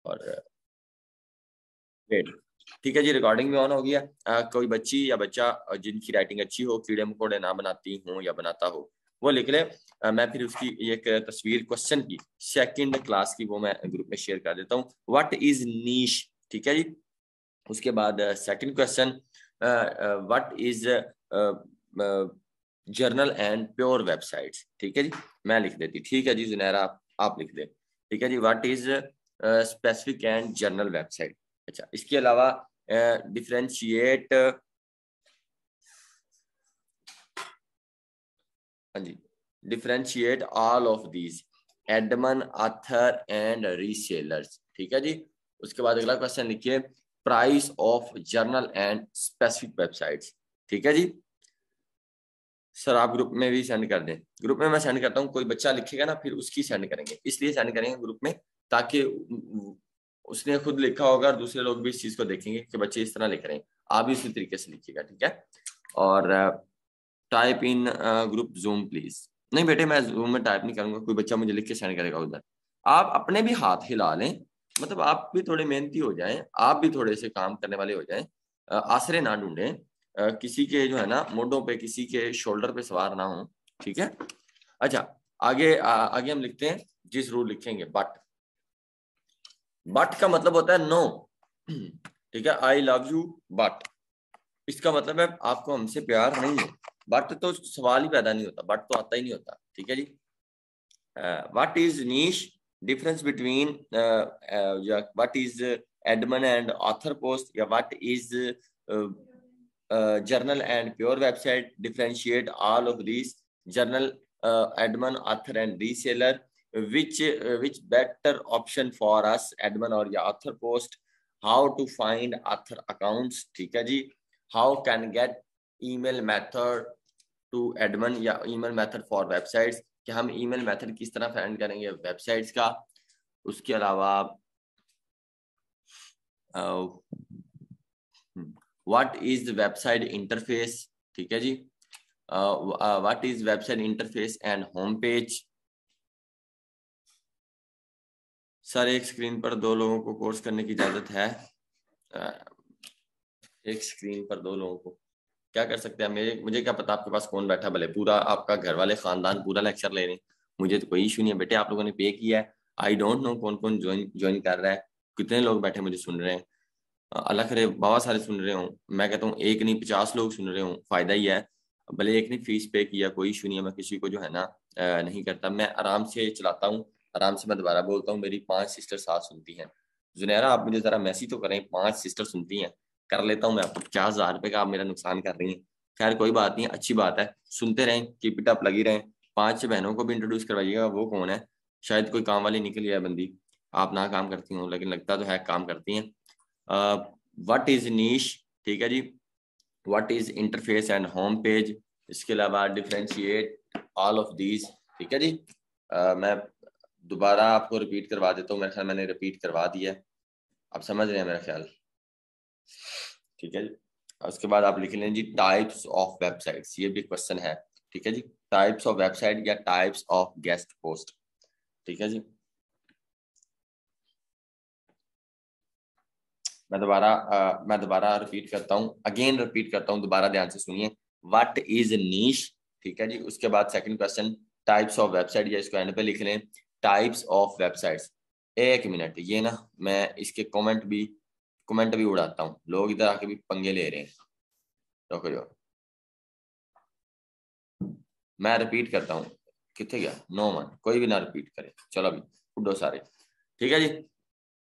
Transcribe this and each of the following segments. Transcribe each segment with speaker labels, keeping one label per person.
Speaker 1: और वेट, ठीक है जी, रिकॉर्डिंग भी ऑन हो गया। कोई बच्ची या बच्चा जिनकी राइटिंग अच्छी हो, कीड़े मकोड़े ना बनाती हो या बनाता हो, वो लिख ले। मैं फिर उसकी एक तस्वीर क्वेश्चन की सेकंड क्लास की वो मैं ग्रुप में शेयर कर देता हूँ। व्हाट इज नीश, ठीक है जी। उसके बाद second question, what is journal and pure websites, ठीक है जी, मैं लिख देती। ठीक है जी जुनैरा, आप लिख दे। ठीक है जी, what is specific and journal website. अच्छा, इसके अलावा डिफरेंशिएट, हाँ जी, differentiate all of these admin, author and resellers, ठीक है जी। उसके बाद अगला क्वेश्चन लिखिए, price of journal and specific websites, ठीक है जी। सर आप ग्रुप में भी सेंड कर दें। ग्रुप में मैं सेंड करता हूँ, कोई बच्चा लिखेगा ना फिर उसकी सेंड करेंगे, इसलिए सेंड करेंगे ग्रुप में, ताकि उसने खुद लिखा होगा और दूसरे लोग भी इस चीज को देखेंगे कि बच्चे इस तरह लिख रहे हैं, आप भी इसी तरीके से लिखिएगा, ठीक है। और type in group zoom please, नहीं बेटे मैं जूम में टाइप नहीं करूंगा, कोई बच्चा मुझे लिख के सेंड करेगा उधर। आप अपने भी हाथ हिला लें, मतलब आप भी थोड़े मेहनती हो जाएं, आप भी थोड़े से काम करने वाले हो जाएं, आसरे ना ढूंढें, किसी के जो है ना मोढों पे, किसी के शोल्डर पे सवार ना हो, ठीक है। अच्छा, आगे हम लिखते हैं, जिस रूल लिखेंगे, बट। बट का मतलब होता है नो, ठीक है। आई लव यू बट, इसका मतलब है आपको हमसे प्यार नहीं है। बट तो सवाल ही पैदा नहीं होता, बट तो आता ही नहीं होता, ठीक है जी। What is niche, difference between, या what is admin and author post, या what is journal and pure website, differentiate all of this journal, admin, author and reseller, which better option for us, admin और या author post, how to find author accounts, ठीक है जी। how can get email method to admin या email method for websites, कि हम email method किस तरह find करेंगे वेबसाइट्स का। उसके अलावा what is the website interface, ठीक है जी। what is website interface and home page। Sir एक स्क्रीन पर दो लोगों को कोर्स करने की इजाजत है, एक स्क्रीन पर दो लोगों को क्या कर सकते हैं, मुझे क्या पता आपके पास कौन बैठा, भले पूरा आपका घर वाले खानदान पूरा लेक्चर ले रहे हैं, मुझे तो कोई इशू नहीं है बेटे, आप लोगों ने पे किया है। आई डोंट नो कौन कौन ज्वाइन कर रहा है, कितने लोग बैठे मुझे सुन रहे हैं, अल्लाह करे बहुत सारे सुन रहे हो। मैं कहता हूँ एक नहीं 50 लोग सुन रहे हो, फायदा ही है। भले एक ने फीस पे किया, कोई इशू नहीं है, मैं किसी को जो है ना नहीं करता, मैं आराम से चलाता हूँ, आराम से। मैं दोबारा बोलता हूँ, मेरी 5 सिस्टर साथ सुनती हैं। जुनैरा आप मुझे जरा मैसेज तो करें, 5 सिस्टर सुनती हैं, कर लेता हूँ मैं आपको 50,000 रुपए का, आप मेरा नुकसान कर रही हैं। खैर कोई बात नहीं, अच्छी बात है, सुनते रहें, कीप इट अप, लगी रहें। 5 बहनों को भी इंट्रोड्यूस करवाइएगा, वो कौन है, शायद कोई काम वाली निकली है बंदी, आप ना काम करती हूँ लेकिन लगता तो है काम करती हैं। व्हाट इज नीश, ठीक है जी। What is interface and home page, इसके अलावा डिफरेंशिएट ऑल ऑफ दीज, ठीक है जी। मैं दोबारा आपको रिपीट करवा देता हूँ, मेरे ख्याल मैंने रिपीट करवा दिया है, आप समझ रहे हैं मेरा ख्याल, ठीक है जी। उसके बाद आप लिख लें जी टाइप्स ऑफ वेबसाइट्स, ये भी क्वेश्चन है, ठीक है जी। टाइप्स ऑफ वेबसाइट या टाइप्स ऑफ गेस्ट पोस्ट, ठीक है जी। मैं दोबारा रिपीट करता हूँ, अगेन रिपीट करता हूँ, दोबारा ध्यान से सुनिए। व्हाट इज नीश, ठीक है जी। उसके बाद second question, types of website, या इसको एंड पे लिख लें, टाइप्स ऑफ वेबसाइट्स। एक मिनट, ये ना मैं इसके कमेंट भी उड़ाता हूँ, लोग इधर आके भी पंगे ले रहे हैं, रुको जो मैं रिपीट करता हूँ। कितने गया, नो मन, कोई भी ना रिपीट करे, चलो अभी उठो सारे, ठीक है जी।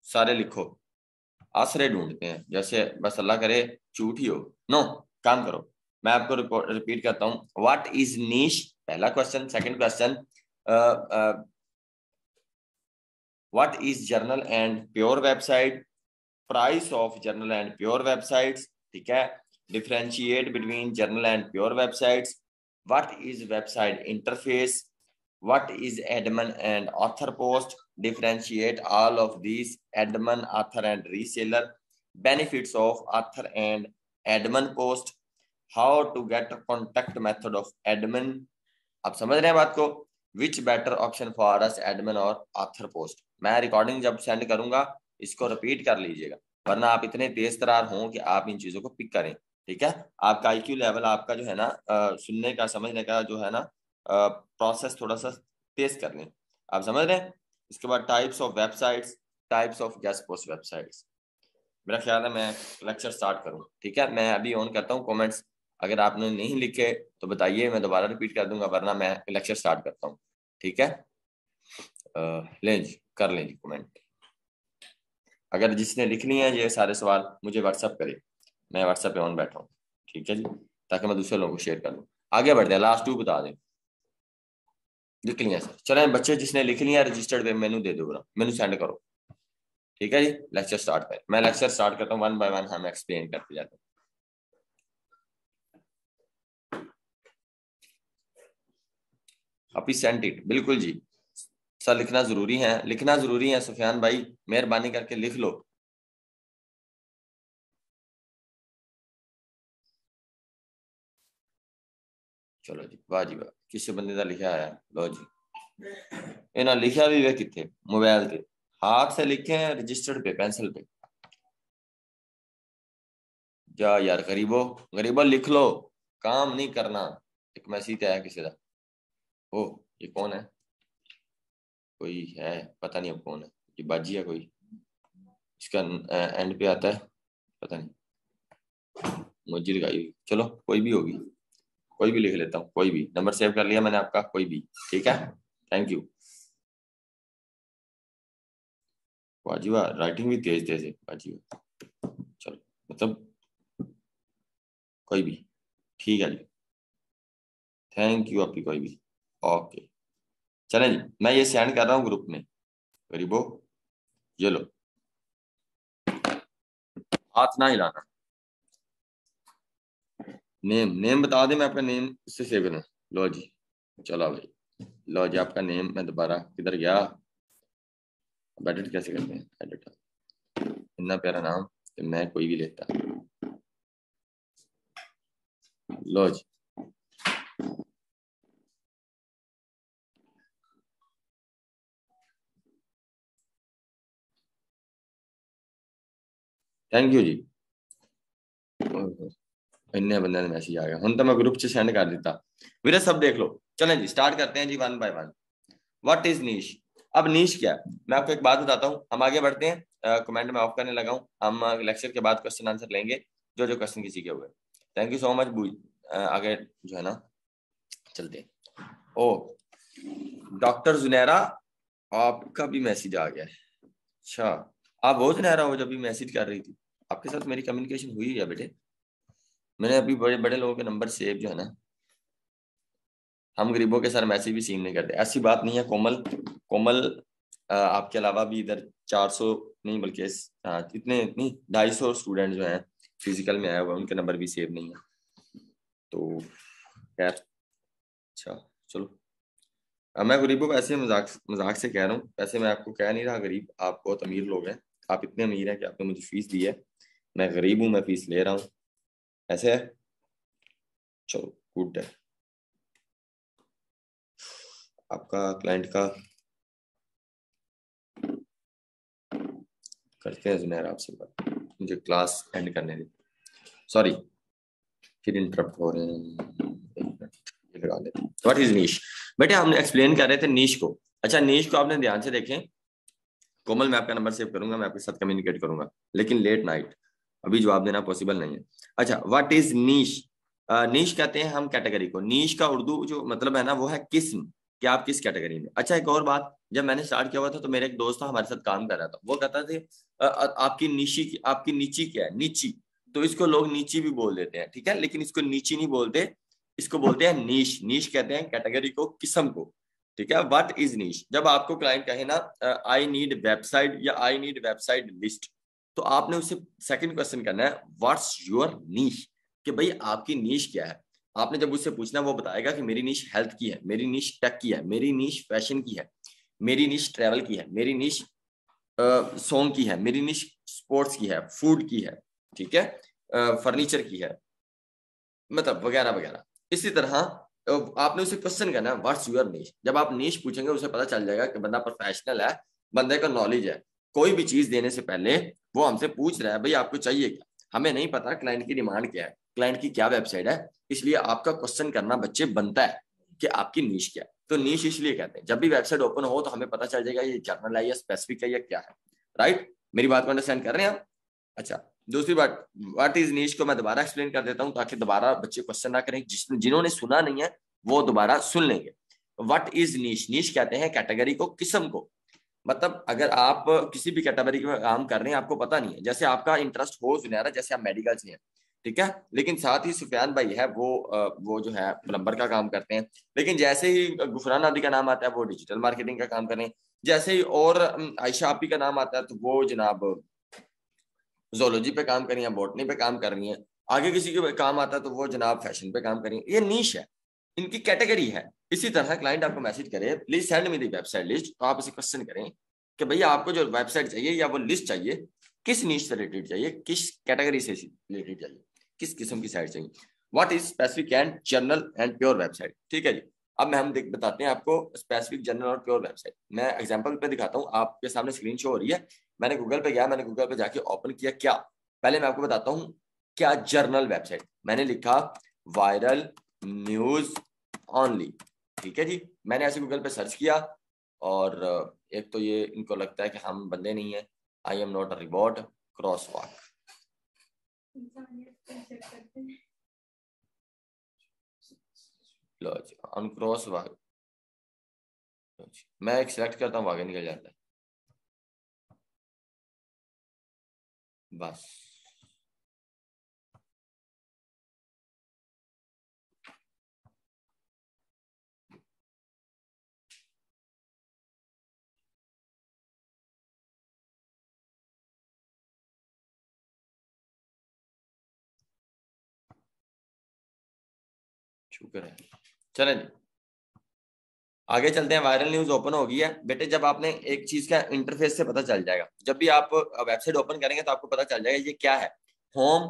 Speaker 1: सारे लिखो, आसरे ढूंढते हैं, जैसे बस अल्लाह करे झूठ ही हो, नो काम करो। मैं आपको रिपीट करता हूँ, व्हाट इज नीश, पहला question. Second question, what is journal and pure website, price of journal and pure websites, ठीक है। Differentiate between journal and pure websites, what is website interface, what is admin and author post, differentiate all of these admin, author and reseller, benefits of author and admin post, how to get a contact method of admin, आप समझ रहे हैं बात को, which better option for us admin और author post। मैं recording जब send करूंगा इसको रिपीट कर लीजिएगा, वरना आप इतने तेज तरार हों कि आप इन चीजों को पिक करें। ठीक है, आपका आईक्यू लेवल, आपका जो है ना सुनने का समझने का जो है ना प्रोसेस थोड़ा सा तेज कर लें। आप समझ रहे हैं? इसके बाद types of websites, types of guest post websites. मेरा ख्याल है मैं लेक्चर स्टार्ट करूं। ठीक है, मैं अभी ऑन करता हूं कमेंट्स, अगर आपने नहीं लिखे तो बताइए, मैं दोबारा रिपीट कर दूंगा, वरना मैं लेक्चर स्टार्ट करता हूं। ठीक है, लें जी, कर लें जी कमेंट। अगर जिसने लिखनी है ये सारे सवाल मुझे व्हाट्सअप करे, मैं व्हाट्सएप पे ऑन बैठा हूँ। ठीक है जी, ताकि मैं दूसरे लोगों को शेयर कर लूँ। आगे बढ़ते हैं, लास्ट 2 बता दें। लिख लिया सर? चलें बच्चे, जिसने लिख लिया रजिस्टर्ड पे मेनू दे दो, मेनू सेंड करो। ठीक है जी, लेक्चर स्टार्ट करें। मैं लेक्चर स्टार्ट करता हूँ, 1 बाय 1 हम एक्सप्लेन करते जाते हैं। अभी सेंट इट, बिल्कुल जी सर, लिखना जरूरी है, लिखना जरूरी है सुफियान भाई, मेहरबानी करके लिख लो। चलो जी, वाह जी वाह, किसी बंदे का लिखा आया। लो जी, इन्हें लिखा भी वे कितने मोबाइल पे, हाथ से लिखे हैं रजिस्टर्ड पे, पेंसिल पे। जा यार गरीबो, गरीबो लिख लो, काम नहीं करना। एक मैसेज आया किसी का। ओ, ये कौन है? कोई है, पता नहीं अब कौन है। ये बाजी है कोई, इसका एंड पे आता है, पता नहीं, मुझे लगाई हुई। चलो कोई भी होगी, कोई भी लिख लेता हूँ, कोई भी। नंबर सेव कर लिया मैंने आपका, कोई भी। ठीक है, थैंक यू। वाजिबा, राइटिंग भी तेज तेज है वाजिबा। चलो, मतलब कोई भी, ठीक है जी, थैंक यू आपकी, कोई भी। ओके, चलें जी, मैं ये सेंड कर रहा हूँ ग्रुप में। गरीबो ये लो, हाथ ना हिलाना। नेम, नेम बता दे, मैं आपका नेम इससे सेव करना। लो जी, चलो भाई, लो जी आपका नेम। मैं दोबारा किधर गया, अब एडिट कैसे करते हैं? एडिट, इतना प्यारा नाम तो मैं कोई भी लेता। लो जी, थैंक यू जी। इन्ने बंदे ने मैसेज आ गया, हूं तो मैं ग्रुप से सेंड कर दिता। वीरे सब देख लो। चलें जी, स्टार्ट करते हैं जी 1 बाय 1। व्हाट इज नीश? अब नीश क्या है, मैं आपको एक बात बताता हूँ, हम आगे बढ़ते हैं। कमेंट में ऑफ करने लगा हूँ, हम लेक्चर के बाद क्वेश्चन आंसर लेंगे, जो जो क्वेश्चन किसी के हुए। थैंक यू सो मच बू। आगे जो है ना चलते हैं। ओ, डॉक्टर जुनैरा, आपका भी मैसेज आ गया है। अच्छा, आप वो जुनैरा हो जब भी मैसेज कर रही थी? आपके साथ मेरी कम्युनिकेशन हुई है बेटे? मैंने अभी बड़े बड़े लोगों के नंबर सेव जो है ना, हम गरीबों के सर मैसेज भी सीन नहीं करते, ऐसी बात नहीं है कोमल। कोमल आपके अलावा भी इधर 400 नहीं बल्कि इतने नहीं 250 स्टूडेंट जो हैं फिजिकल में आए हुए, उनके नंबर भी सेव नहीं है। तो खैर, अच्छा चलो। मैं गरीबों को ऐसे मजाक मजाक से कह रहा हूँ, वैसे मैं आपको कह नहीं रहा गरीब, आप बहुत अमीर लोग हैं। आप इतने अमीर हैं कि आपने मुझे फीस दी है, मैं गरीब हूँ, मैं फीस ले रहा हूँ, ऐसे है। चलो गुड है, आपका क्लाइंट का करते हैं जुनैर आपसे बात, मुझे क्लास एंड करने दी। सॉरी, फिर इंटरप्ट हो रहे हैं, एक मिनट ये लगा लेते हैं। व्हाट इज नीश? बेटे हमने एक्सप्लेन कर रहे थे नीश को। अच्छा, नीश को आपने ध्यान से देखें। कोमल, मैं आपका नंबर सेव करूंगा, मैं आपके साथ कम्युनिकेट करूंगा, लेकिन लेट नाइट, अभी जवाब देना पॉसिबल नहीं है। अच्छा, व्हाट इज नीश? नीश कहते हैं हम कैटेगरी को। नीश का उर्दू जो मतलब है ना, वो है किस्म, कि आप किस कैटेगरी में। अच्छा, एक और बात, जब मैंने स्टार्ट किया हुआ था तो मेरे एक दोस्त था हमारे साथ काम कर रहा था, वो कहता थे आपकी नीची, आपकी नीची क्या है? नीची, तो इसको लोग नीची भी बोल देते हैं, ठीक है, लेकिन इसको नीची नहीं बोलते, इसको बोलते हैं नीश। नीश कहते हैं कैटेगरी को, किस्म को। ठीक है, व्हाट इज नीश? जब आपको क्लाइंट कहे ना आई नीड वेबसाइट या आई नीड वेबसाइट लिस्ट, तो आपने उससे सेकंड क्वेश्चन करना है व्हाट्स योर नीश, कि भाई आपकी नीश क्या है। आपने जब उससे पूछना, वो बताएगा कि मेरी नीश हेल्थ की है, मेरी नीश टेक की है, मेरी नीश फैशन की है, मेरी नीश ट्रैवल की है, मेरी नीश सॉन्ग की है, मेरी नीश स्पोर्ट्स की है, फूड की है, ठीक है, फर्नीचर की है, मतलब वगैरह वगैरह। इसी तरह आपने उसे क्वेश्चन करना है व्हाट्स योर नीश। जब आप नीश पूछेंगे, उसे पता चल जाएगा कि बंदा प्रोफेशनल है, बंदे का नॉलेज है। कोई भी चीज देने से पहले वो हमसे पूछ रहा है भाई आपको चाहिए क्या। हमें नहीं पता क्लाइंट की डिमांड क्या है, क्लाइंट की क्या वेबसाइट है, इसलिए आपका क्वेश्चन करना बच्चे बनता है कि आपकी नीश क्या है। तो नीश इसलिए कहते हैं जब भी वेबसाइट ओपन हो तो हमें पता चल जाएगा ये जर्नल है या स्पेसिफिक है या क्या है। राइट, मेरी बात को अंडरस्टैंड कर रहे हैं आप? अच्छा, दूसरी बात, व्हाट इज नीश को मैं दोबारा एक्सप्लेन कर देता हूं ताकि दोबारा बच्चे क्वेश्चन ना करें, जिन्होंने सुना नहीं है वो दोबारा सुन लेंगे। व्हाट इज नीश? नीश कहते हैं कैटेगरी को, किस्म को। मतलब अगर आप किसी भी कैटेगरी में काम कर रहे हैं, आपको पता नहीं है, जैसे आपका इंटरेस्ट हो सुनहरा, जैसे आप मेडिकल से हैं, ठीक है, लेकिन साथ ही सुफियान भाई है वो जो है प्लम्बर का काम करते हैं, लेकिन जैसे ही गुफरान आदि का नाम आता है वो डिजिटल मार्केटिंग का काम कर रहे हैं, जैसे ही और आयशा आपी का नाम आता है तो वो जनाब जोलॉजी पे काम कर रही है, बॉटनी पे काम कर रही है, आगे किसी के काम आता है तो वो जनाब फैशन पे काम कर रही है। ये नीश है, इनकी कैटेगरी है। इसी तरह क्लाइंट आपको मैसेज करे please send me the website list, तो आप इसे क्वेश्चन करें कि भैया आपको जो वेबसाइट चाहिए या वो लिस्ट चाहिए किस नीश से रिलेटेड चाहिए, किस कैटेगरी से रिलेटेड चाहिए, किस किस्म की साइट चाहिए। What is specific and general and pure website. ठीक है जी, अब हम बताते हैं आपको स्पेसिफिक, जनरल और प्योर वेबसाइट। मैं एग्जांपल पे दिखाता हूँ, आपके सामने स्क्रीन शो हो रही है। मैंने गूगल पे गया, मैंने गूगल पे जाके ओपन किया क्या, पहले मैं आपको बताता हूँ क्या जर्नल वेबसाइट। मैंने लिखा वायरल न्यूज ओनली, ठीक है जी। मैंने ऐसे गूगल पे सर्च किया और एक तो ये इनको लगता है कि हम बंदे नहीं है, I am not a robot, cross walk, लो जी ऑन क्रॉस वॉक, मैं एक सिलेक्ट करता हूँ, आगे निकल जाता है बस। शुक्र है, चलें जी आगे चलते हैं। वायरल न्यूज ओपन हो गई है बेटे। जब आपने एक चीज का इंटरफेस से पता चल जाएगा, जब भी आप वेबसाइट ओपन करेंगे तो आपको पता चल जाएगा ये क्या है। Home,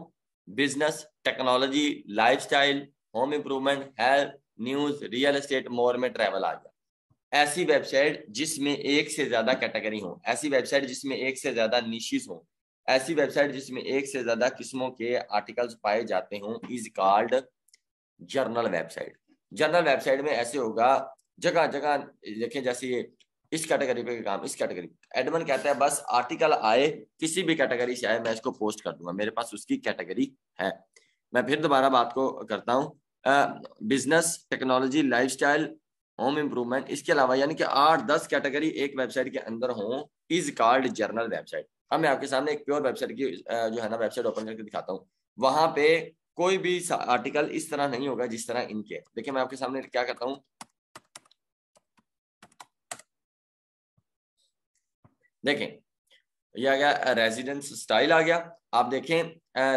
Speaker 1: business, technology, lifestyle, home improvement, health, news, real estate, more में ट्रैवल आ गया। ऐसी वेबसाइट जिसमें एक से ज्यादा कैटेगरी हो, ऐसी वेबसाइट जिसमें एक से ज्यादा निशेस हो, ऐसी वेबसाइट जिसमें एक से ज्यादा किस्मों के आर्टिकल्स पाए जाते हों, is called journal website. Journal website में ऐसे होगा, जगह जगह देखें, जैसे ये इस कैटेगरी पे काम, इस कैटेगरी, एडमन कहता है बस आर्टिकल आए, किसी भी कैटेगरी से आए, मैं इसको पोस्ट कर दूंगा, मेरे पास उसकी कैटेगरी है। मैं फिर दोबारा बात को करता हूँ, business, technology, lifestyle, home improvement, इसके अलावा यानी कि 8-10 कैटेगरी एक वेबसाइट के अंदर हो, इज कॉल्ड जर्नल वेबसाइट। अब मैं आपके सामने एक प्योर वेबसाइट की जो है ना वेबसाइट ओपन करके दिखाता हूँ। वहां पे कोई भी आर्टिकल इस तरह नहीं होगा जिस तरह इनके। देखिए मैं आपके सामने क्या करता हूँ, देखें ये आ गया रेजिडेंस स्टाइल आ गया। आप देखें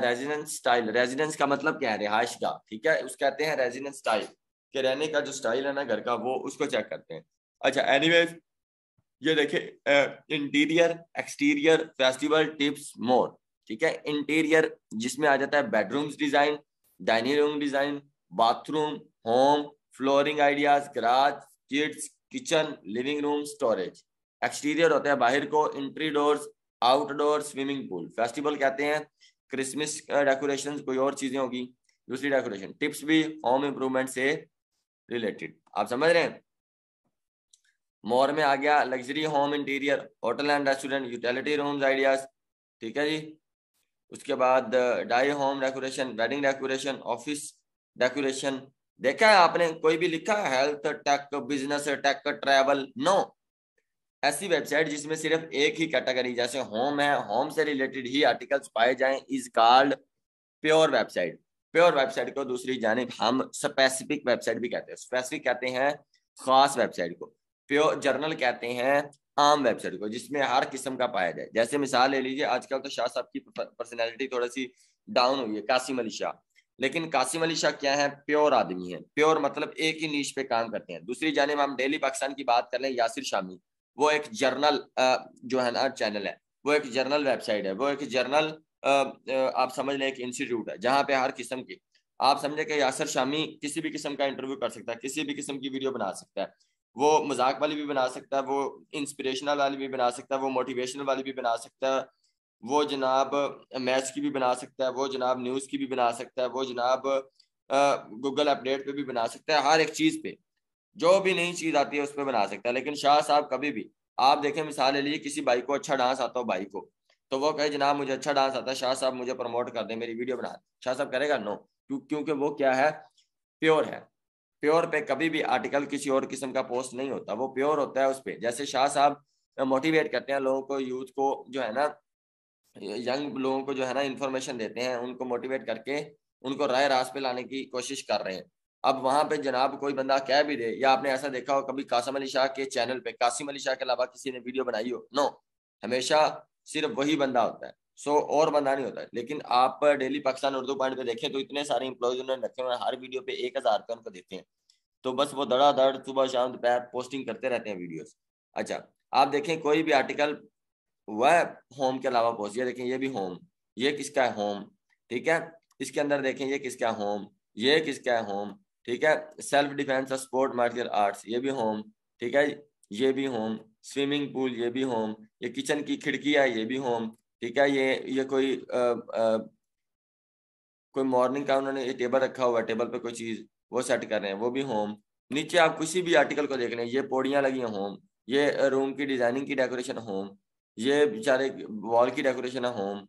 Speaker 1: रेजिडेंस स्टाइल, रेजिडेंस का मतलब क्या है, रिहाइश का, ठीक है, उस कहते हैं रेजिडेंस स्टाइल, के रहने का जो स्टाइल है ना घर का, वो उसको चेक करते हैं। अच्छा एनीवेज ये देखें इंटीरियर, एक्सटीरियर, फेस्टिवल टिप्स, मोर, ठीक है। इंटीरियर जिसमें आ जाता है bedrooms design, dining room design, bathroom, home, flooring ideas, garage, kids, kitchen, living room, storage. Exterior होता है बाहर को, इंट्रीडोर्स, आउटडोर, स्विमिंग पूल। फेस्टिवल कहते हैं क्रिसमस डेकोरेशन, कोई और चीजें होगी दूसरी डेकोरेशन। टिप्स भी होम इंप्रूवमेंट से रिलेटेड, आप समझ रहे हैं। मोर में आ गया luxury home interior, hotel and restaurant, utility rooms ideas, ठीक है जी। उसके बाद DIY home decoration, wedding decoration, office decoration. देखा है आपने कोई भी लिखा है health, tech, business, tech, travel? No. ऐसी वेबसाइट जिसमें सिर्फ एक ही कैटेगरी, जैसे होम है, होम से रिलेटेड ही आर्टिकल्स पाए जाएं, is called pure website. Pure website को दूसरी जानिब हम स्पेसिफिक वेबसाइट भी कहते हैं। स्पेसिफिक कहते हैं खास वेबसाइट को, प्योर जर्नल कहते हैं आम वेबसाइट को जिसमें हर किस्म का पाया जाए। जैसे मिसाल ले लीजिए, आजकल तो शाह साहब की पर्सनैलिटी थोड़ी सी डाउन हुई है, कासिम अली शाह, लेकिन कासिम अली शाह क्या है, प्योर आदमी है। प्योर मतलब एक ही नीश पे काम करते हैं। दूसरी जानिब हम डेली पाकिस्तान की बात कर लें, यासिर शामी, वो एक जर्नल जो है ना चैनल है, वो एक जर्नल वेबसाइट है, वो एक जर्नल आप समझ लें एक इंस्टीट्यूट है जहां पे हर किस्म की, आप समझे कि यासर शामी किसी भी किस्म का इंटरव्यू कर सकता है, किसी भी किस्म की वीडियो बना सकता है, वो मजाक वाली भी बना सकता है, वो इंस्पिरेशनल वाली भी बना सकता है, वो मोटिवेशनल वाली भी बना सकता है, वो जनाब मैथ्स की भी बना सकता है, वो जनाब न्यूज़ की भी बना सकता है, वो जनाब गूगल अपडेट पे भी बना सकता है। हर एक चीज़ पे जो भी नई चीज़ आती है उस पर बना सकता है। लेकिन शाह साहब कभी भी, आप देखें मिसाल ले लीजिए किसी भाई को अच्छा डांस आता हो भाई को, तो वो कहे जनाब मुझे अच्छा डांस आता है, शाह साहब मुझे प्रमोट कर दें, मेरी वीडियो बना दें, शाह साहब करेगा? नो। क्योंकि वो क्या है, प्योर है। प्योर पे कभी भी आर्टिकल किसी और किस्म का पोस्ट नहीं होता, वो प्योर होता है उस पर। जैसे शाह साहब मोटिवेट करते हैं लोगों को, यूथ को जो है ना, यंग लोगों को जो है ना इंफॉर्मेशन देते हैं, उनको मोटिवेट करके उनको राय रास पे लाने की कोशिश कर रहे हैं। अब वहां पे जनाब कोई बंदा कह भी दे, या आपने ऐसा देखा हो कभी कासिम अली शाह के चैनल पे कासिम अली शाह के अलावा किसी ने वीडियो बनाई हो? नो, हमेशा सिर्फ वही बंदा होता है, सो और बंदा नहीं होता है। लेकिन आप डेली पाकिस्तान उर्दू पॉइंट पे देखें तो इतने सारे इंप्लॉयज उन्होंने रखे हुए हैं, हर वीडियो पे 1,000 रुपये उनको देते हैं, तो बस वो धड़ाधड़ सुबह शाम दोपहर पोस्टिंग करते रहते हैं वीडियोस। अच्छा, आप देखें कोई भी आर्टिकल वह होम के अलावा पोस्ट, ये देखें ये भी होम, ये किसका है? होम। ठीक है, इसके अंदर देखें ये किसका है? होम। ये किसका है? होम। ठीक है, सेल्फ डिफेंस और स्पोर्ट मार्शल आर्ट्स, ये भी होम। ठीक है, ये भी होम। स्विमिंग पूल, ये भी होम। ये किचन की खिड़की है, ये भी होम। ठीक है, ये कोई मॉर्निंग का उन्होंने ये टेबल रखा हुआ है, टेबल पे कोई चीज वो सेट कर रहे हैं, वो भी होम। नीचे आप किसी भी आर्टिकल को देख रहे हैं, ये पौड़ियां लगी हैं, होम। ये रूम की डिजाइनिंग की डेकोरेशन, होम। ये बेचारे वॉल की डेकोरेशन है, होम।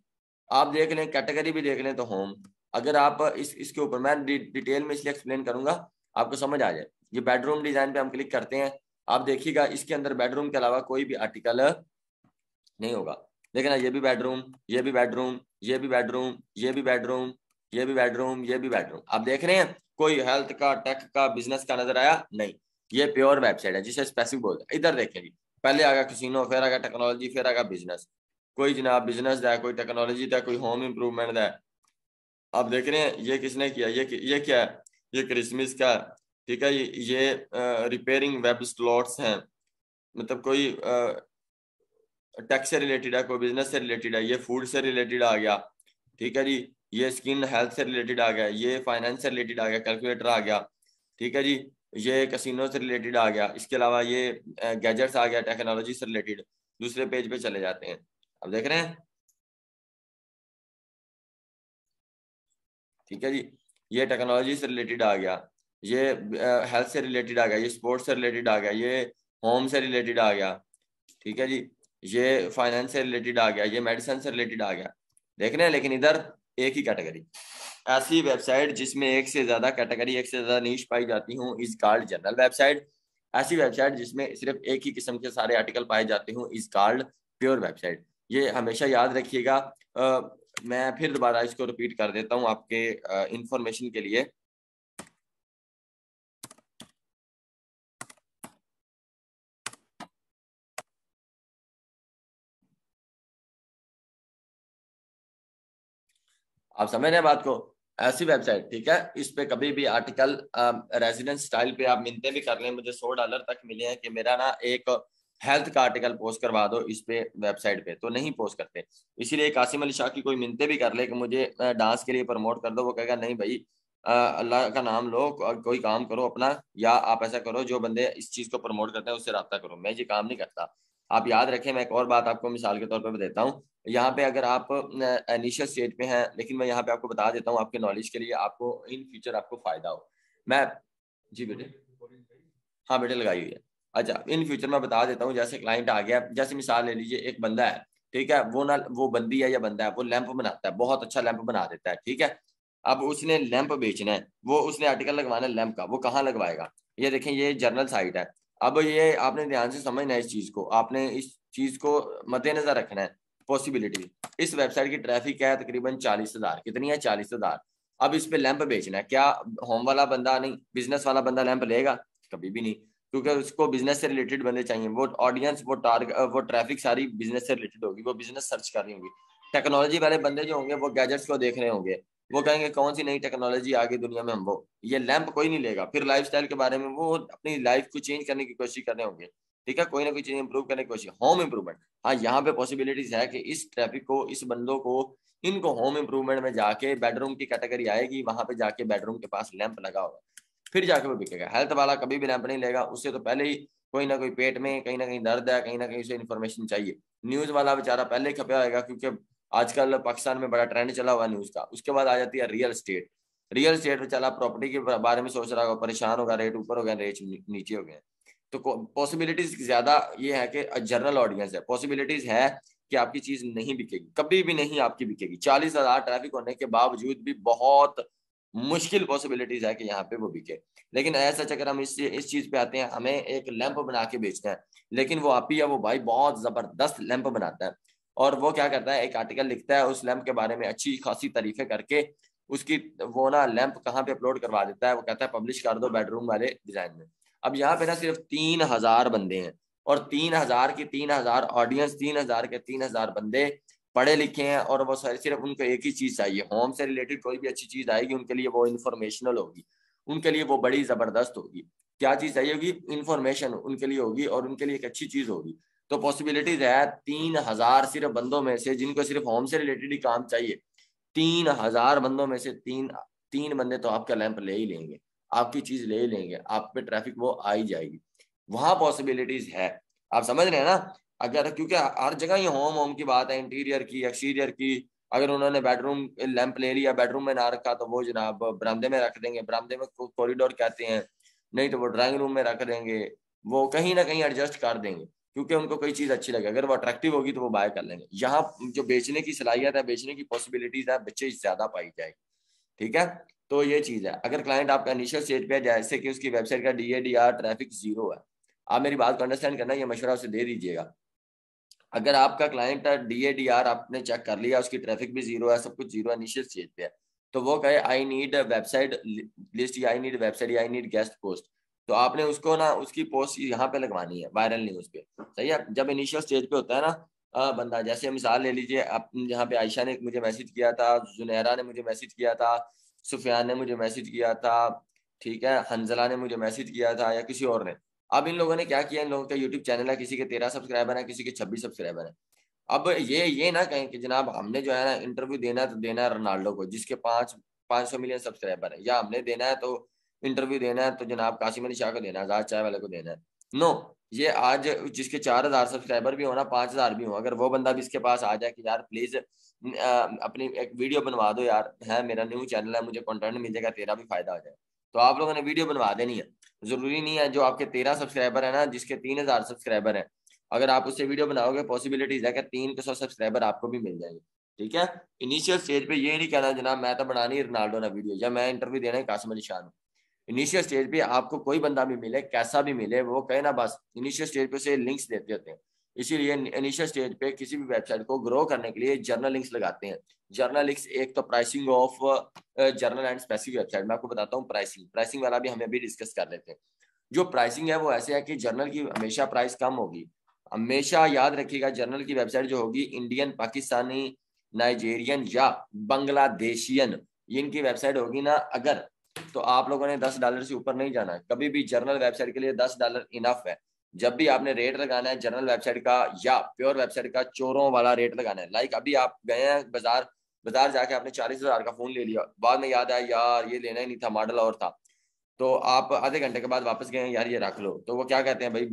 Speaker 1: आप देख लें, कैटेगरी भी देख लें तो होम। अगर आप इसके ऊपर मैं डिटेल में इसलिए एक्सप्लेन करूंगा आपको समझ आ जाए। ये बेडरूम डिजाइन पे हम क्लिक करते हैं, आप देखिएगा इसके अंदर बेडरूम के अलावा कोई भी आर्टिकल नहीं होगा। देखना, ये भी बेडरूम, ये भी बेडरूम, ये भी बेडरूम, ये भी बेडरूम, ये भी बेडरूम, ये भी बेडरूम। आप देख रहे हैं कोई हेल्थ का, टेक का, बिजनेस का नजर आया? नहीं। ये प्योर वेबसाइट है जिसे स्पेसिफिक बोलते हैं। इधर देखें जी, पहले आ गया कैसीनो, फिर आ गया टेक्नोलॉजी, फिर आ गया बिजनेस। कोई जनाब बिजनेस दा, कोई टेक्नोलॉजी दा, कोई होम इंप्रूवमेंट दा। आप देख रहे हैं ये किसने किया? ये क्या है? ये क्रिसमस का। ठीक है, ये रिपेयरिंग वेब स्लॉट्स हैं, मतलब कोई टेक से रिलेटेड है, कोई बिजनेस से रिलेटेड है, ये फूड से रिलेटेड आ गया। ठीक है जी, ये स्किन हेल्थ से रिलेटेड आ गया, ये फाइनेंस से रिलेटेड आ गया, कैलकुलेटर आ गया। ठीक है जी, ये कैसीनो से रिलेटेड आ गया। इसके अलावा ये गैजेट्स आ गया, टेक्नोलॉजी से रिलेटेड। दूसरे पेज पे चले जाते हैं, अब देख रहे हैं। ठीक है जी, ये टेक्नोलॉजी से रिलेटेड आ गया, ये हेल्थ से रिलेटेड आ गया, ये स्पोर्ट्स से रिलेटेड आ गया, ये होम से रिलेटेड आ गया। ठीक है जी, ये फाइनेंस से रिलेटेड आ गया, ये मेडिसिन से रिलेटेड आ गया। देख रहे हैं, लेकिन इधर एक ही कैटेगरी। ऐसी वेबसाइट जिसमें एक से ज्यादा कैटेगरी, एक से ज्यादा नीश पाई जाती हूँ इज कॉल्ड जनरल वेबसाइट। ऐसी वेबसाइट जिसमें सिर्फ एक ही किस्म के सारे आर्टिकल पाए जाते हूँ इज कॉल्ड प्योर वेबसाइट। ये हमेशा याद रखिएगा। मैं फिर दोबारा इसको रिपीट कर देता हूँ आपके इंफॉर्मेशन के लिए। आप समझ रहे हैं बात को? ऐसी वेबसाइट, ठीक है, इस पे कभी भी आर्टिकल रेजिडेंस स्टाइल पे आप मिलते भी कर लें, मुझे $100 तक मिले हैं कि मेरा ना एक हेल्थ का आर्टिकल पोस्ट करवा दो इस पे वेबसाइट पे, तो नहीं पोस्ट करते। इसीलिए कासिम अली शाह की कोई मिन्नतें भी कर ले कि मुझे डांस के लिए प्रमोट कर दो, वो कहेगा नहीं भाई, अल्लाह का नाम लो और कोई काम करो अपना, या आप ऐसा करो जो बंदे इस चीज को प्रमोट करते हैं उससे रब्ता करो। मैं ये काम नहीं करता। आप याद रखें, मैं एक और बात आपको मिसाल के तौर पर देता हूँ। यहाँ पे अगर आप इनिशियल स्टेज पे हैं, लेकिन मैं यहाँ पे आपको बता देता हूँ आपके नॉलेज के लिए, आपको इन फ्यूचर आपको फायदा हो। मैं, जी बेटे, हाँ बेटे लगाई हुई है। अच्छा, इन फ्यूचर मैं बता देता हूँ, जैसे क्लाइंट आ गया, जैसे मिसाल ले लीजिए एक बंदा है, ठीक है, वो ना, वो बंदी है या बंदा है, वो लैंप बनाता है, बहुत अच्छा लैंप बना देता है। ठीक है, अब उसने लैंप बेचना है, वो उसने आर्टिकल लगवाना है लैंप का, वो कहाँ लगवाएगा? ये देखें, ये जर्नल साइट है। अब ये आपने ध्यान से समझना है, इस चीज को आपने, इस चीज को मद्देनजर रखना है। पॉसिबिलिटी, इस वेबसाइट की ट्रैफिक है तकरीबन 40,000, कितनी है? 40,000। अब इस पे लैंप बेचना है, क्या होम वाला बंदा नहीं, बिजनेस वाला बंदा लैंप लेगा? कभी भी नहीं, क्योंकि उसको बिजनेस से रिलेटेड बंदे चाहिए। वो ऑडियंस, वो टारगेट, वो ट्रैफिक सारी बिजनेस से रिलेटेड होगी, वो बिजनेस सर्च कर रही होगी। टेक्नोलॉजी वाले बंदे जो होंगे वो गैजेट्स को देख रहे होंगे, वो कहेंगे कौन सी नई टेक्नोलॉजी आ गई दुनिया में, हम वो, ये लैंप कोई नहीं लेगा। फिर लाइफस्टाइल के बारे में वो अपनी लाइफ को चेंज करने की कोशिश कर रहे होंगे। ठीक है, कोई ना कोई चीज इंप्रूव करने की कोशिश, होम इंप्रूवमेंट। हाँ, यहाँ पे पॉसिबिलिटीज है कि इस ट्रैफिक को, इस बंदों को, इनको होम इंप्रूवमेंट में जाके बेडरूम की कैटेगरी आएगी, वहां पे जाके बेडरूम के पास लैंप लगा होगा। फिर जाके वो बिकेगा। हेल्थ वाला कभी भी लैंप नहीं लेगा, उससे तो पहले ही कोई ना कोई पेट में कहीं ना कहीं दर्द है, कहीं ना कहीं उसे इन्फॉर्मेशन चाहिए। न्यूज वाला बेचारा पहले ही खपा होगा, क्योंकि आजकल पाकिस्तान में बड़ा ट्रेंड चला हुआ है न्यूज का। उसके बाद आ जाती है रियल एस्टेट। रियल एस्टेट बेचारा प्रॉपर्टी के बारे में सोच रहा होगा, परेशान होगा, रेट ऊपर हो गया, रेट नीचे हो गए। तो पॉसिबिलिटीज ज्यादा ये है कि जनरल ऑडियंस है, पॉसिबिलिटीज है कि आपकी चीज नहीं बिकेगी, कभी भी नहीं आपकी बिकेगी। 40,000 ट्रैफिक होने के बावजूद भी बहुत मुश्किल पॉसिबिलिटीज है कि यहाँ पे वो बिके। लेकिन ऐसा अगर हम इस चीज पे आते हैं, हमें एक लैंप बना के बेचना है, लेकिन वो आप ही या वो भाई बहुत जबरदस्त लैंप बनाता है, और वो क्या करता है, एक आर्टिकल लिखता है उस लैंप के बारे में अच्छी खासी तारीफें करके, उसकी वो ना लैंप कहाँ पे अपलोड करवा देता है, वो कहता है पब्लिश कर दो बेडरूम वाले डिजाइन में। अब यहाँ पे ना सिर्फ 3,000 बंदे हैं, और 3,000 की 3,000 ऑडियंस, 3,000 के 3,000 बंदे पढ़े लिखे हैं, और वो सिर्फ उनको एक ही चीज चाहिए, होम से रिलेटेड कोई भी अच्छी चीज आएगी उनके लिए वो इंफॉर्मेशनल होगी, उनके लिए वो बड़ी जबरदस्त होगी। क्या चीज चाहिए होगी? इंफॉर्मेशन उनके लिए होगी, और उनके लिए एक अच्छी चीज होगी। तो पॉसिबिलिटीज है 3,000 सिर्फ बंदों में से जिनको सिर्फ होम से रिलेटेड ही काम चाहिए, 3,000 बंदों में से तीन तीन बंदे तो आपका लैंप ले ही लेंगे, आपकी चीज ले ही लेंगे, आप पे ट्रैफिक वो आ ही जाएगी। वहां पॉसिबिलिटीज है, आप समझ रहे हैं ना? अगर क्योंकि हर जगह ये होम होम की बात है, इंटीरियर की, एक्सटीरियर की। अगर उन्होंने बेडरूम लैंप ले लिया, बेडरूम में ना रखा, तो वो जनाब बरामदे में रख देंगे, बरामदे में कॉरिडोर कहते हैं, नहीं तो वो ड्राइंग रूम में रख देंगे, वो कहीं ना कहीं एडजस्ट कर देंगे, क्योंकि उनको कोई चीज अच्छी लगे, अगर वो अट्रैक्टिव होगी तो वो बाय कर लेंगे। यहाँ जो बेचने की सलाहियत है, बेचने की पॉसिबिलिटीज है, बच्चे ज्यादा पाई जाएगी। ठीक है, तो ये चीज है। अगर क्लाइंट आपका इनिशियल स्टेज पे है, जैसे कि उसकी वेबसाइट का DADR ट्रैफिक 0 है, आप मेरी बात को अंडरस्टैंड करना, ये मशवरा उसे दे दीजिएगा। अगर आपका क्लाइंट DADR आपने चेक कर लिया, उसकी ट्रैफिक भी 0 है, सब कुछ 0 इनिशियल स्टेज पे है, तो वो कहे आई नीड वेबसाइट लिस्ट, या आई नीड वेबसाइट, या आई नीड गेस्ट पोस्ट, तो आपने उसको ना उसकी पोस्ट यहाँ पे लगवानी है, वायरल न्यूज पे। सही है। जब इनिशियल स्टेज पे होता है ना बंदा, जैसे मिसाल ले लीजिए, आप यहाँ पे आयशा ने मुझे मैसेज किया था, जुनैरा ने मुझे मैसेज किया था, सुफियान ने मुझे मैसेज किया था, ठीक है, हंजला ने मुझे मैसेज किया था, या किसी और ने। अब इन लोगों ने क्या किया, इन लोगों का यूट्यूब चैनल है, किसी के 13 सब्सक्राइबर है, किसी के 26 सब्सक्राइबर है। अब ये ना कहें कि जनाब हमने जो है ना इंटरव्यू देना है तो देना है रोनाल्डो को जिसके 500 मिलियन सब्सक्राइबर है, या हमने देना है तो इंटरव्यू देना है तो जनाब कासिम अली शाह को देना है, आजाद चाय वाले को देना है। नो, ये आज जिसके 4,000 सब्सक्राइबर भी हो ना, 5,000 भी हो, अगर वो बंदा भी इसके पास आ जाए कि यार प्लीज अपनी एक वीडियो बनवा दो यार, है मेरा न्यू चैनल है, मुझे कंटेंट मिल जाएगा, तेरा भी फायदा हो जाए, तो आप लोगों ने वीडियो बनवा देनी है। जरूरी नहीं है जो आपके 13 सब्सक्राइबर है ना, जिसके 3,000 सब्सक्राइबर है, अगर आप उससे वीडियो बनाओगे पॉसिबिलिटीज है कि 300 सब्सक्राइबर आपको भी मिल जाएंगे। ठीक है। इनिशियल स्टेज पे ये नहीं कहना जनाब मैं तो बनानी है रोनाल्डो ना वीडियो, या मैं इंटरव्यू देना है कासिम अली शाह। इनिशियल स्टेज पे आपको कोई बंदा भी मिले, कैसा भी मिले, वो कहे ना बस इनिशियल स्टेज पे से लिंक्स देते होते हैं। इसीलिए इनिशियल स्टेज पे किसी भी वेबसाइट को ग्रो करने के लिए जर्नल लिंक्स लगाते हैं। जर्नल लिंक्स एक तो pricing of journal and specific website, मैं आपको बताता हूँ प्राइसिंग वाला भी हमें अभी डिस्कस कर लेते हैं। जो प्राइसिंग है वो ऐसे है कि जर्नल की हमेशा प्राइस कम होगी, हमेशा याद रखिएगा। जर्नल की वेबसाइट जो होगी इंडियन, पाकिस्तानी, नाइजेरियन या बांग्लादेशियन, इनकी वेबसाइट होगी ना अगर, तो आप लोगों ने $10 से ऊपर नहीं जाना है कभी भी। जर्नल वेबसाइट के लिए $10 इनफ है। जब भी आपने रेट लगाना है जर्नल वेबसाइट का या प्योर वेबसाइट का, चोरों वाला रेट लगाना है। लाइक अभी आप गए हैं बाजार जाके आपने 40,000 का फोन ले लिया, बाद में याद आया यार ये लेना ही नहीं था, मॉडल और था, तो आप आधे घंटे के बाद वापस गए यार ये रख लो, तो वो क्या कहते हैं भाई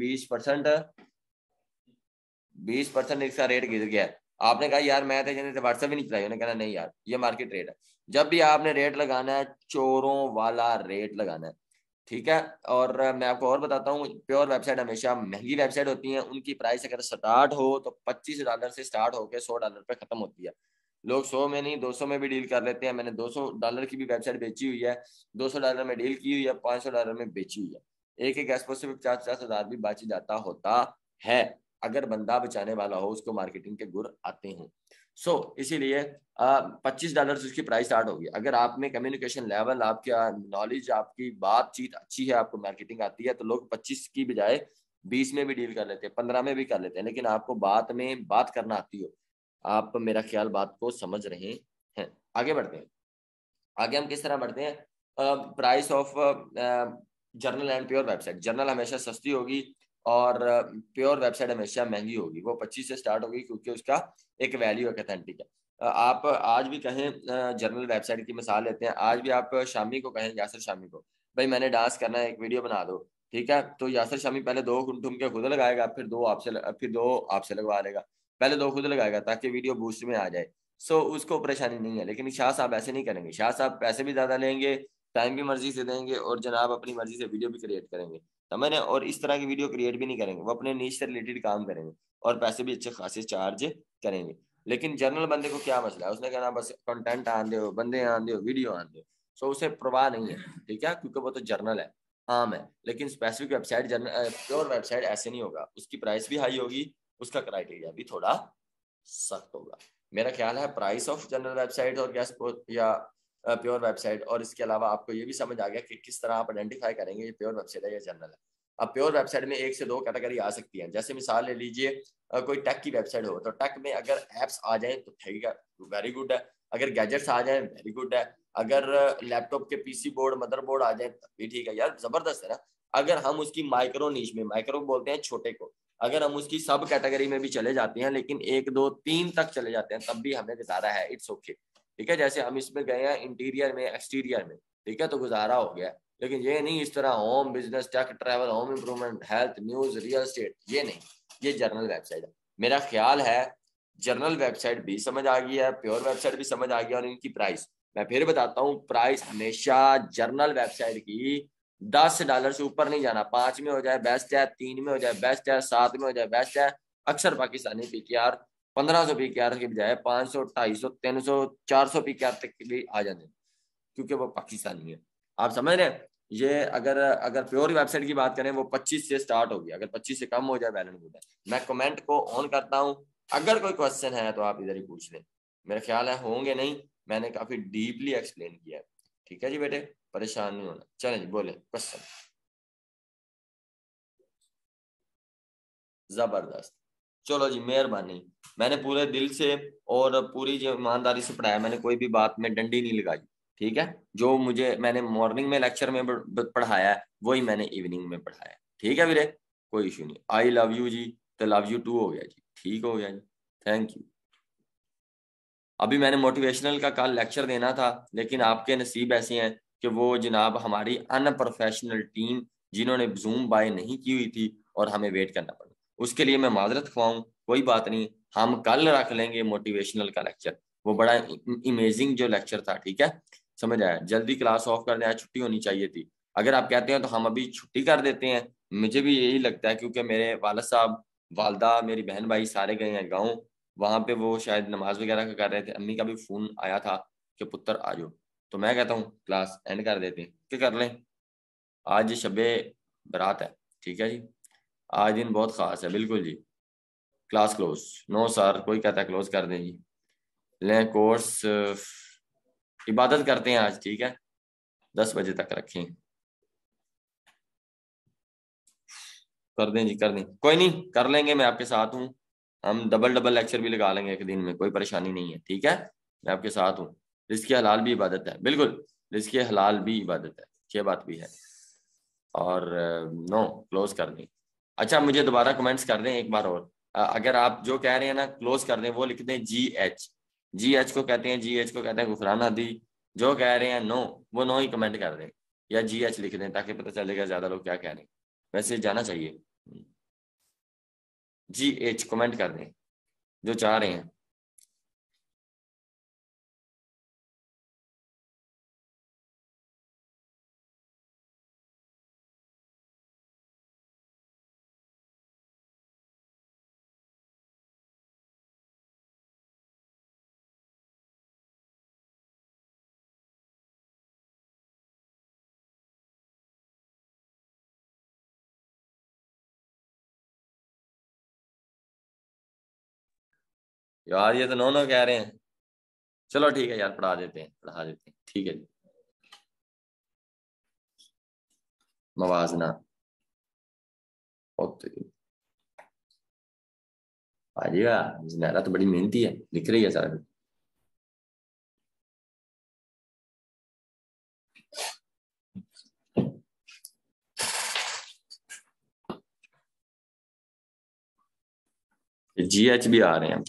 Speaker 1: 20% इसका रेट गिर गया है। आपने कहा यार मैं तो व्हाट्सएप ही नहीं चलाई, उन्होंने कहना नहीं यार ये मार्केट रेट है। जब भी आपने रेट लगाना है चोरों वाला रेट लगाना है। ठीक है। और मैं आपको और बताता हूँ, प्योर वेबसाइट हमेशा महंगी वेबसाइट होती है, उनकी प्राइस अगर स्टार्ट हो तो $25 से स्टार्ट होकर $100 पे खत्म होती है। लोग 100 में नहीं 200 में भी डील कर लेते हैं। मैंने $200 की भी वेबसाइट बेची हुई है, $200 में डील की हुई है, $500 में बेची हुई है। एक एक्सपोर्ट से 50,000 भी बच जाता होता है, अगर बंदा बचाने वाला हो, उसको मार्केटिंग के गुर आते हैं। इसीलिए $25 से उसकी प्राइस स्टार्ट होगी। अगर आप में कम्युनिकेशन लेवल, आपका नॉलेज, आपकी बातचीत अच्छी है, आपको मार्केटिंग आती है, तो लोग 25 की बजाय 20 में भी डील कर लेते हैं, 15 में भी कर लेते हैं। लेकिन आपको बात करना आती हो, आप मेरा ख्याल बात को समझ रहे हैं। आगे बढ़ते हैं। आगे हम किस तरह बढ़ते हैं? Price of journal and pure website. Journal हमेशा सस्ती होगी और प्योर वेबसाइट हमेशा महंगी होगी। वो 25 से स्टार्ट होगी क्योंकि उसका एक वैल्यू ऑथेंटिक है। आप आज भी कहें, जर्नल वेबसाइट की मिसाल लेते हैं, आज भी आप शामी को कहें, यासर शामी को, भाई मैंने डांस करना है, एक वीडियो बना दो, ठीक है, तो यासर शामी पहले 2 ढूंढ के खुद लगाएगा, फिर 2 आपसे लगवा लेगा, पहले 2 खुद लगाएगा ताकि वीडियो बूस्ट में आ जाए। सो उसको परेशानी नहीं है। लेकिन शाह साहब ऐसे नहीं करेंगे, शाह साहब पैसे भी ज्यादा लेंगे, टाइम भी मर्जी से देंगे, और जनाब अपनी मर्जी से वीडियो भी क्रिएट करेंगे, समझ रहे हैं, और इस तरह की वीडियो क्रिएट भी नहीं करेंगे, वो अपने नीश से रिलेटेड काम करेंगे और पैसे भी अच्छे खासे चार्ज करेंगे। लेकिन जनरल बंदे को क्या मसला है, उसने कहना बस कंटेंट आन दो, बंदे आन दो, वीडियो आन दो, सो उसे परवाह नहीं है, ठीक है, क्योंकि वो तो जर्नल है, आम है। लेकिन स्पेसिफिक वेबसाइट, प्योर वेबसाइट ऐसे नहीं होगा, उसकी प्राइस भी हाई होगी, उसका क्राइटेरिया भी थोड़ा सख्त होगा। मेरा ख्याल है प्राइस ऑफ जनरल वेबसाइट और या प्योर वेबसाइट, और इसके अलावा आपको ये भी समझ आ गया कि किस तरह आप आइडेंटिफाई करेंगे ये प्योर वेबसाइट है या जनरल है। अब प्योर वेबसाइट में 1 से 2 कैटेगरी आ सकती है। जैसे मिसाल ले लीजिए, कोई टेक की वेबसाइट हो, तो टेक में अगर एप्स आ जाए तो ठीक है, वेरी गुड है, अगर गैजेट्स आ जाए वेरी गुड है, अगर लैपटॉप के पीसी बोर्ड मदरबोर्ड आ जाए तब भी ठीक है यार, जबरदस्त है ना। अगर हम उसकी माइक्रो नीश में, माइक्रो बोलते हैं छोटे को, अगर हम उसकी सब कैटेगरी में भी चले जाते हैं, लेकिन 1 2 3 तक चले जाते हैं, तब भी हमें गुजारा है, इट्स ओके, ठीक है। जैसे हम इसमें गए हैं इंटीरियर में, एक्सटीरियर में, ठीक है, तो गुजारा हो गया। लेकिन ये नहीं इस तरह home business, tech, travel, home improvement, health, news, real estate, ये नहीं, ये जर्नल वेबसाइट है। मेरा ख्याल है जर्नल वेबसाइट भी समझ आ गई है, प्योर वेबसाइट भी समझ आ गया, और इनकी प्राइस मैं फिर बताता हूँ, प्राइस हमेशा जर्नल वेबसाइट की $10 से ऊपर नहीं जाना। 5 में हो जाए बेस्ट है, 3 में हो जाए बेस्ट है, 7 में हो जाए बेस्ट है। अक्सर पाकिस्तानी पीकेआर 1500 पीकेआर के बजाय 500, 250, 300, 400 पीकेआर तक के लिए आ जाते हैं, क्योंकि वो पाकिस्तानी है। आप समझ रहे हैं, ये अगर अगर प्योर वेबसाइट की बात करें वो 25 से स्टार्ट होगी, अगर 25 से कम हो जाए बैलेंस गुड है। मैं कमेंट को ऑन करता हूँ, अगर कोई क्वेश्चन है तो आप इधर ही पूछ लें। मेरा ख्याल है होंगे नहीं, मैंने काफी डीपली एक्सप्लेन किया है, ठीक है जी बेटे, परेशान नहीं होना। चलें जी, बोले क्वेश्चन। जबरदस्त, चलो जी, मेहरबानी। मैंने पूरे दिल से और पूरी जो ईमानदारी से पढ़ाया, मैंने कोई भी बात में डंडी नहीं लगाई, ठीक है। जो मुझे मैंने मॉर्निंग में लेक्चर में पढ़ाया है वही मैंने इवनिंग में पढ़ाया है, ठीक है वीरे, कोई इशू नहीं। आई लव यू जी, तो लव यू टू हो गया जी, ठीक हो गया जी, थैंक यू। अभी मैंने मोटिवेशनल का कल लेक्चर देना था, लेकिन आपके नसीब ऐसे हैं कि वो जनाब हमारी अनप्रोफेशनल टीम जिन्होंने जूम बाय नहीं की हुई थी, और हमें वेट करना पड़ा। उसके लिए मैं माजरत खवाऊं, कोई बात नहीं, हम कल रख लेंगे मोटिवेशनल का लेक्चर। वो बड़ा इमेजिंग जो लेक्चर था, ठीक है, समझ आया। जल्दी क्लास ऑफ कर दें, आज छुट्टी होनी चाहिए थी। अगर आप कहते हैं तो हम अभी छुट्टी कर देते हैं, मुझे भी यही लगता है, क्योंकि मेरे वालद साहब, वालदा, मेरी बहन भाई सारे गए हैं गाँव, वहां पे वो शायद नमाज वगैरह का कर रहे थे। अम्मी का भी फोन आया था कि पुत्र आ जाओ, तो मैं कहता हूँ क्लास एंड कर देते हैं, क्या कर लें, आज शबे बारात है, ठीक है जी, आज दिन बहुत खास है, बिल्कुल जी। क्लास क्लोज, नो सर, कोई कहता है क्लोज कर दें जी, लें कोर्स, इबादत करते हैं आज, ठीक है, 10 बजे तक रखें, कर दें जी, कर दें, कोई नहीं, कर लेंगे, मैं आपके साथ हूँ। हम डबल डबल लेक्चर भी लगा लेंगे एक दिन में, कोई परेशानी नहीं है, ठीक है, मैं आपके साथ हूँ। रिस्क हलाल भी इबादत है, बिल्कुल, रिस्क हलाल भी इबादत है, ये बात भी है। और नो, क्लोज कर दें। अच्छा, मुझे दोबारा कमेंट्स कर दें एक बार और। अगर आप जो कह रहे हैं ना क्लोज कर दें, वो लिख दें GH, GH को कहते हैं, GH को कहते हैं गुफराना दी। जो कह रहे हैं नो, वो नो ही कमेंट कर दें, या GH लिख दें, ताकि पता चलेगा ज्यादा लोग क्या कह रहे हैं। वैसे जाना चाहिए, GH कमेंट कर दें जो चाह रहे हैं। यार ये तो नो नो कह रहे हैं। चलो ठीक है यार, पढ़ा देते हैं, पढ़ा देते हैं, ठीक है जी। मवाजना, ओके, आ जाएगा। जनारा तो बड़ी मेहनती है, लिख रही है सारा कुछ। GH भी आ रहे हैं।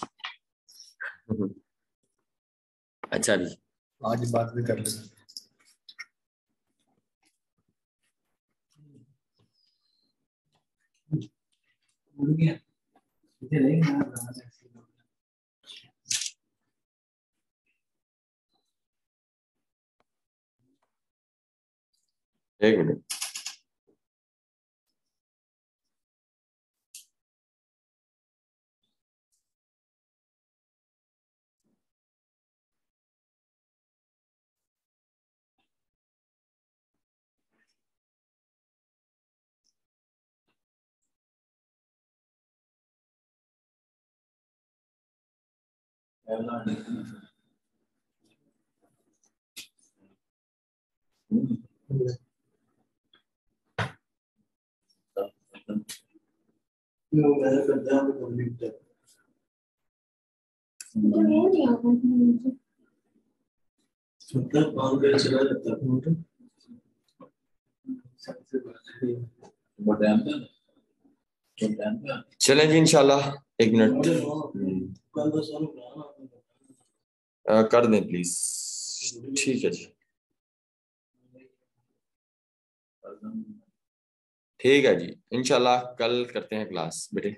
Speaker 1: अच्छा जी,
Speaker 2: आज बात भी कर लेंगे।
Speaker 1: एक मिनट। चले जी इंशाल्लाह, एक मिनट कर दें प्लीज। ठीक है जी, ठीक है जी, इंशाल्लाह कल करते हैं क्लास बेटे।